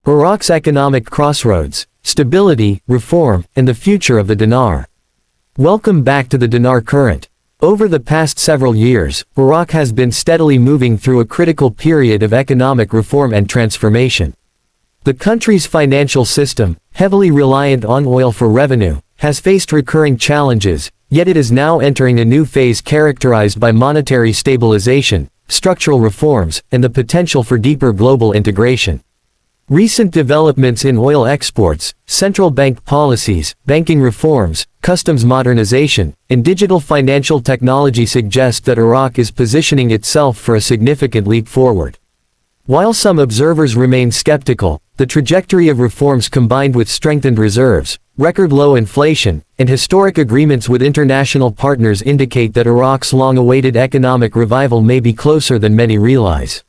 Iraq's economic crossroads, stability, reform, and the future of the dinar. Welcome back to the Dinar Current. Over the past several years, Iraq has been steadily moving through a critical period of economic reform and transformation. The country's financial system, heavily reliant on oil for revenue, has faced recurring challenges, yet it is now entering a new phase characterized by monetary stabilization, structural reforms, and the potential for deeper global integration. Recent developments in oil exports, central bank policies, banking reforms, customs modernization, and digital financial technology suggest that Iraq is positioning itself for a significant leap forward. While some observers remain skeptical, the trajectory of reforms combined with strengthened reserves, record low inflation, and historic agreements with international partners indicate that Iraq's long-awaited economic revival may be closer than many realize.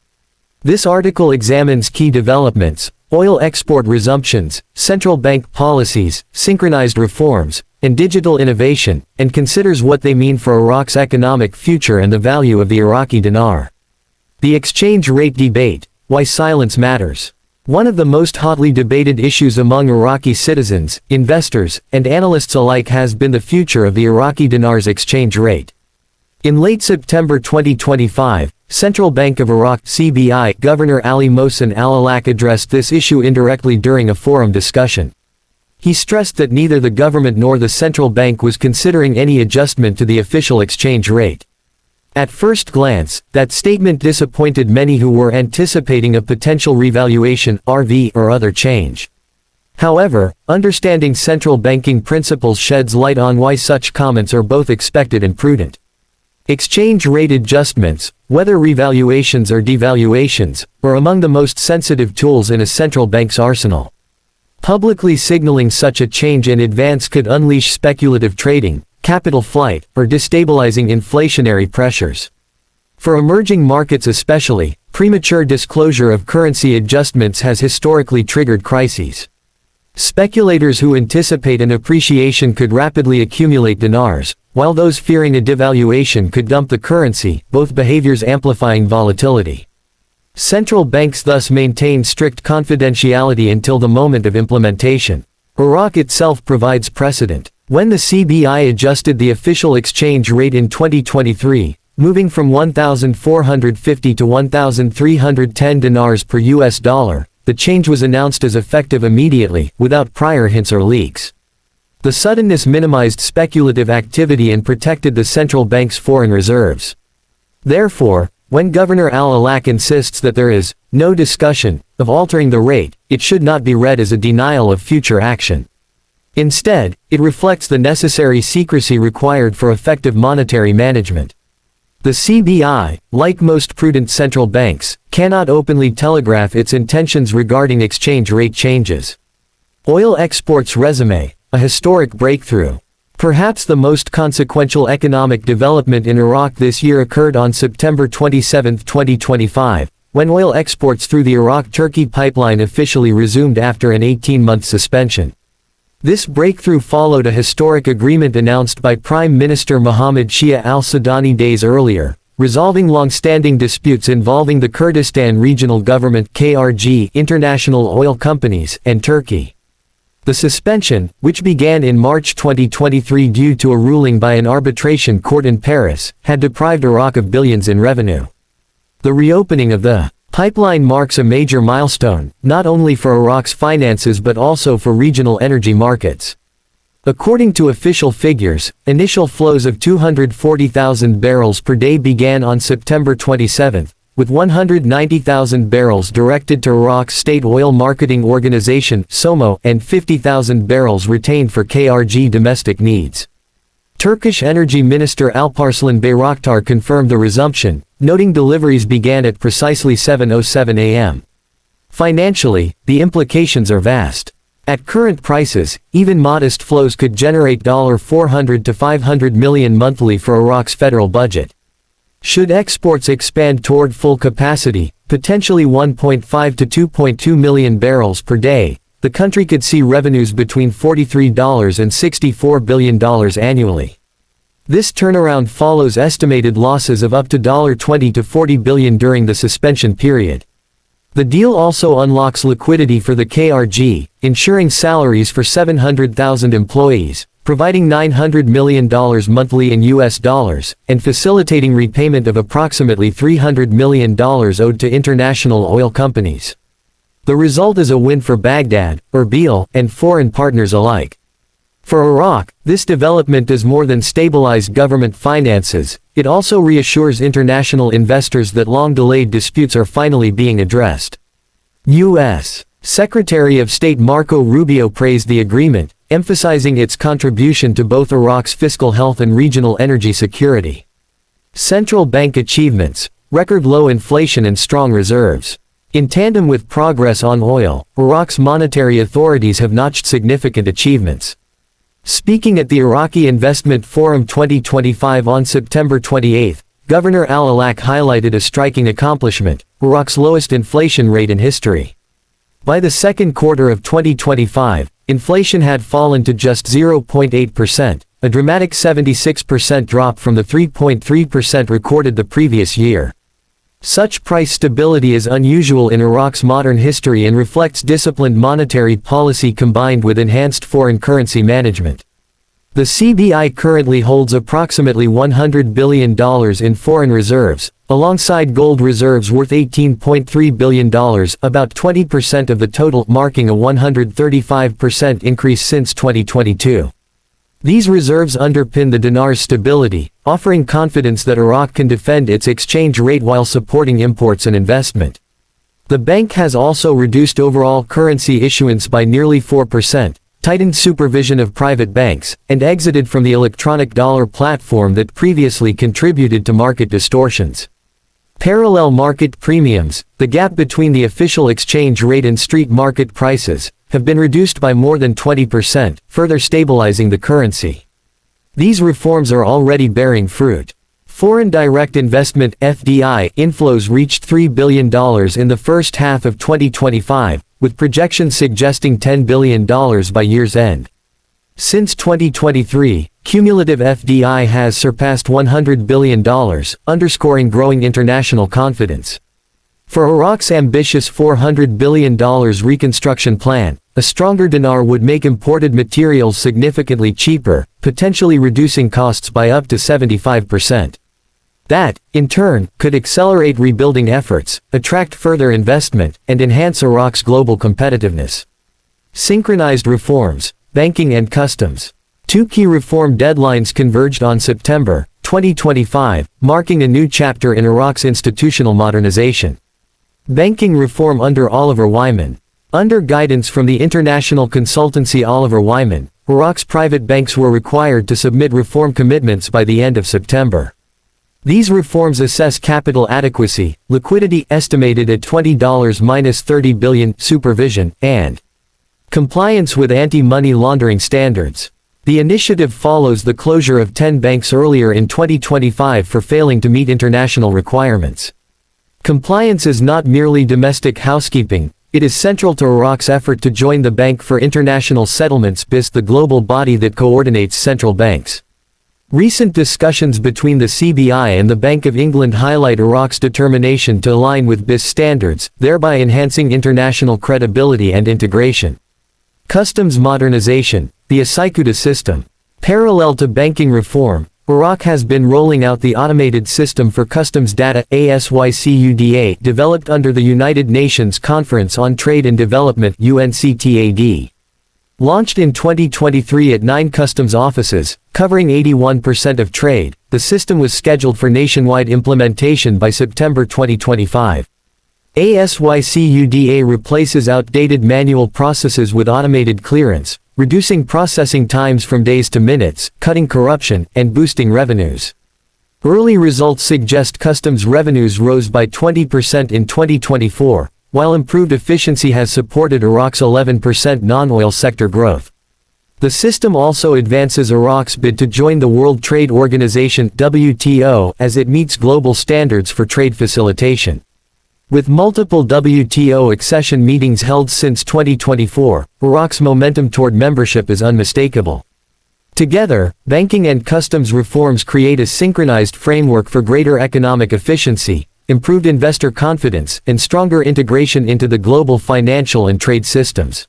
This article examines key developments, oil export resumptions, central bank policies, synchronized reforms, and digital innovation, and considers what they mean for Iraq's economic future and the value of the Iraqi dinar. The exchange rate debate, why silence matters. One of the most hotly debated issues among Iraqi citizens, investors, and analysts alike has been the future of the Iraqi dinar's exchange rate. In late September 2025, Central Bank of Iraq (CBI) Governor Ali Mohsen Al-Alak addressed this issue indirectly during a forum discussion. He stressed that neither the government nor the central bank was considering any adjustment to the official exchange rate. At first glance, that statement disappointed many who were anticipating a potential revaluation, RV, or other change. However, understanding central banking principles sheds light on why such comments are both expected and prudent. Exchange rate adjustments, whether revaluations or devaluations, are among the most sensitive tools in a central bank's arsenal. Publicly signaling such a change in advance could unleash speculative trading, capital flight, or destabilizing inflationary pressures. For emerging markets especially, premature disclosure of currency adjustments has historically triggered crises. Speculators who anticipate an appreciation could rapidly accumulate dinars, while those fearing a devaluation could dump the currency, both behaviors amplifying volatility. Central banks thus maintain strict confidentiality until the moment of implementation. Iraq itself provides precedent. When the CBI adjusted the official exchange rate in 2023, moving from 1,450 to 1,310 dinars per US dollar, the change was announced as effective immediately, without prior hints or leaks. The suddenness minimized speculative activity and protected the central bank's foreign reserves. Therefore, when Governor Al-Alak insists that there is no discussion of altering the rate, it should not be read as a denial of future action. Instead, it reflects the necessary secrecy required for effective monetary management. The CBI, like most prudent central banks, cannot openly telegraph its intentions regarding exchange rate changes. Oil exports resume, a historic breakthrough. Perhaps the most consequential economic development in Iraq this year occurred on September 27, 2025, when oil exports through the Iraq-Turkey pipeline officially resumed after an 18-month suspension. This breakthrough followed a historic agreement announced by Prime Minister Mohammed Shia al-Sudani days earlier, resolving long-standing disputes involving the Kurdistan Regional Government (KRG), international oil companies, and Turkey. The suspension, which began in March 2023 due to a ruling by an arbitration court in Paris, had deprived Iraq of billions in revenue. The reopening of the pipeline marks a major milestone, not only for Iraq's finances but also for regional energy markets. According to official figures, initial flows of 240,000 barrels per day began on September 27, with 190,000 barrels directed to Iraq's State Oil Marketing Organization (SOMO) and 50,000 barrels retained for KRG domestic needs. Turkish Energy Minister Alparslan Bayraktar confirmed the resumption, noting deliveries began at precisely 7:07 a.m. Financially, the implications are vast. At current prices, even modest flows could generate $400 to $500 million monthly for Iraq's federal budget. Should exports expand toward full capacity, potentially 1.5 to 2.2 million barrels per day, the country could see revenues between $43 and $64 billion annually. This turnaround follows estimated losses of up to $20 to $40 billion during the suspension period. The deal also unlocks liquidity for the KRG, ensuring salaries for 700,000 employees, providing $900 million monthly in US dollars, and facilitating repayment of approximately $300 million owed to international oil companies. The result is a win for Baghdad, Erbil, and foreign partners alike. For Iraq, this development does more than stabilize government finances, it also reassures international investors that long-delayed disputes are finally being addressed. U.S. Secretary of State Marco Rubio praised the agreement, emphasizing its contribution to both Iraq's fiscal health and regional energy security. Central bank achievements, record low inflation and strong reserves. In tandem with progress on oil, Iraq's monetary authorities have notched significant achievements. Speaking at the Iraqi Investment Forum 2025 on September 28, Governor Al-Alak highlighted a striking accomplishment: Iraq's lowest inflation rate in history. By the second quarter of 2025, inflation had fallen to just 0.8%, a dramatic 76% drop from the 3.3% recorded the previous year. Such price stability is unusual in Iraq's modern history and reflects disciplined monetary policy combined with enhanced foreign currency management. The CBI currently holds approximately $100 billion in foreign reserves, alongside gold reserves worth $18.3 billion, about 20% of the total, marking a 135% increase since 2022. These reserves underpin the dinar's stability, offering confidence that Iraq can defend its exchange rate while supporting imports and investment. The bank has also reduced overall currency issuance by nearly 4%, tightened supervision of private banks, and exited from the electronic dollar platform that previously contributed to market distortions. Parallel market premiums, the gap between the official exchange rate and street market prices, have been reduced by more than 20%, further stabilizing the currency. These reforms are already bearing fruit. Foreign direct investment (FDI) inflows reached $3 billion in the first half of 2025, with projections suggesting $10 billion by year's end. Since 2023, cumulative FDI has surpassed $100 billion, underscoring growing international confidence. For Iraq's ambitious $400 billion reconstruction plan, a stronger dinar would make imported materials significantly cheaper, potentially reducing costs by up to 75%. That, in turn, could accelerate rebuilding efforts, attract further investment, and enhance Iraq's global competitiveness. Synchronized reforms, banking and customs. Two key reform deadlines converged on September 2025, marking a new chapter in Iraq's institutional modernization. Banking reform under Oliver Wyman. Under guidance from the international consultancy Oliver Wyman, Iraq's private banks were required to submit reform commitments by the end of September. These reforms assess capital adequacy, liquidity estimated at $20-30 billion, supervision, and compliance with anti-money laundering standards. The initiative follows the closure of 10 banks earlier in 2025 for failing to meet international requirements. Compliance is not merely domestic housekeeping, it is central to Iraq's effort to join the Bank for International Settlements (BIS), the global body that coordinates central banks. Recent discussions between the CBI and the Bank of England highlight Iraq's determination to align with BIS standards, thereby enhancing international credibility and integration. Customs modernization, the Asykuta system. Parallel to banking reform, Iraq has been rolling out the Automated System for Customs Data (ASYCUDA) developed under the United Nations Conference on Trade and Development (UNCTAD). Launched in 2023 at 9 customs offices, covering 81% of trade, the system was scheduled for nationwide implementation by September 2025. ASYCUDA replaces outdated manual processes with automated clearance, reducing processing times from days to minutes, cutting corruption, and boosting revenues. Early results suggest customs revenues rose by 20% in 2024, while improved efficiency has supported Iraq's 11% non-oil sector growth. The system also advances Iraq's bid to join the World Trade Organization (WTO) as it meets global standards for trade facilitation. With multiple WTO accession meetings held since 2024, Iraq's momentum toward membership is unmistakable. Together, banking and customs reforms create a synchronized framework for greater economic efficiency, improved investor confidence, and stronger integration into the global financial and trade systems.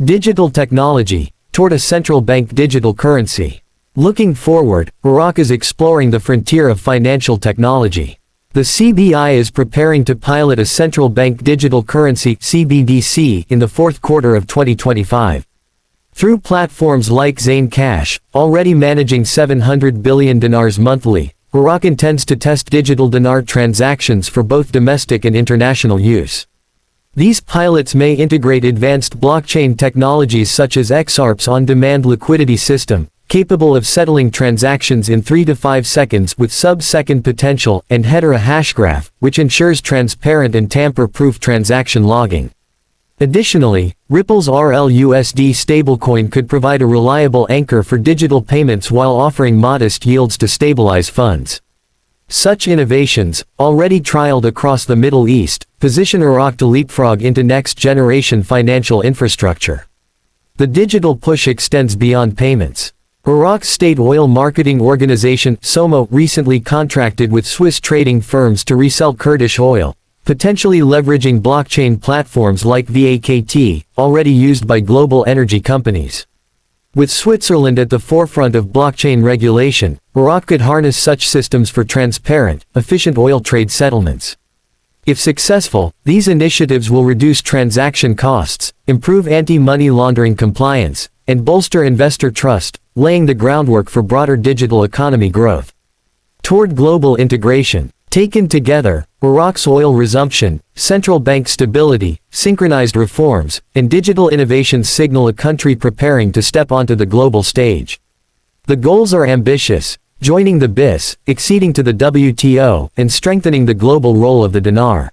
Digital technology, toward a central bank digital currency. Looking forward, Iraq is exploring the frontier of financial technology. The CBI is preparing to pilot a central bank digital currency (CBDC) in the fourth quarter of 2025. Through platforms like Zain Cash, already managing 700 billion dinars monthly, Iraq intends to test digital dinar transactions for both domestic and international use. These pilots may integrate advanced blockchain technologies such as XRP's on-demand liquidity system, capable of settling transactions in 3 to 5 seconds with sub-second potential, and Hedera hashgraph, which ensures transparent and tamper-proof transaction logging. Additionally, Ripple's RLUSD stablecoin could provide a reliable anchor for digital payments while offering modest yields to stabilize funds. Such innovations, already trialed across the Middle East, position Iraq to leapfrog into next-generation financial infrastructure. The digital push extends beyond payments. Iraq's state oil marketing organization, SOMO, recently contracted with Swiss trading firms to resell Kurdish oil, potentially leveraging blockchain platforms like VAKT, already used by global energy companies. With Switzerland at the forefront of blockchain regulation, Iraq could harness such systems for transparent, efficient oil trade settlements. If successful, these initiatives will reduce transaction costs, improve anti-money laundering compliance, and bolster investor trust, laying the groundwork for broader digital economy growth. Toward global integration. Taken together, Iraq's oil resumption, central bank stability, synchronized reforms, and digital innovations signal a country preparing to step onto the global stage. The goals are ambitious: joining the BIS, acceding to the WTO, and strengthening the global role of the dinar.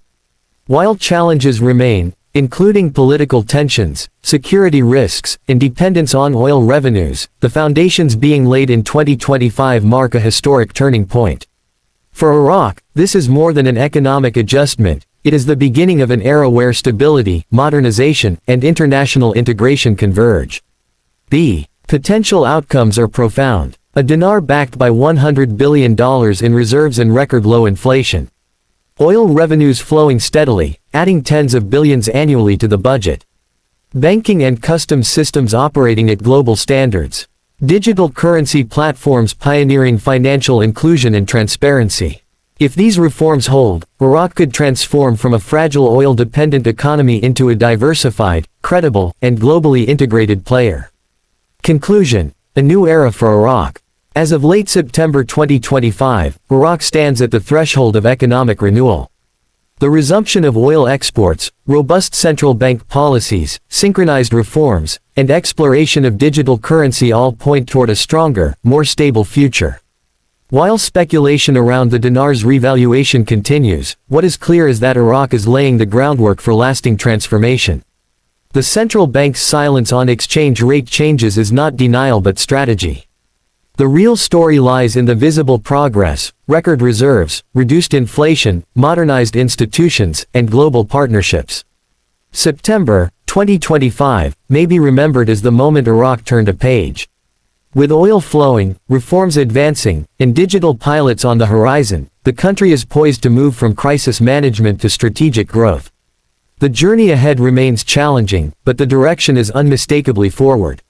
While challenges remain, including political tensions, security risks, and dependence on oil revenues, the foundations being laid in 2025 mark a historic turning point. For Iraq, this is more than an economic adjustment, it is the beginning of an era where stability, modernization, and international integration converge. The potential outcomes are profound. A dinar backed by $100 billion in reserves and record low inflation. Oil revenues flowing steadily, adding tens of billions annually to the budget. Banking and customs systems operating at global standards. Digital currency platforms pioneering financial inclusion and transparency. If these reforms hold, Iraq could transform from a fragile oil-dependent economy into a diversified, credible, and globally integrated player. Conclusion: a new era for Iraq. As of late September 2025, Iraq stands at the threshold of economic renewal. The resumption of oil exports, robust central bank policies, synchronized reforms, and exploration of digital currency all point toward a stronger, more stable future. While speculation around the dinar's revaluation continues, what is clear is that Iraq is laying the groundwork for lasting transformation. The central bank's silence on exchange rate changes is not denial but strategy. The real story lies in the visible progress: record reserves, reduced inflation, modernized institutions, and global partnerships. September 2025 may be remembered as the moment Iraq turned a page. With oil flowing, reforms advancing, and digital pilots on the horizon, the country is poised to move from crisis management to strategic growth. The journey ahead remains challenging, but the direction is unmistakably forward.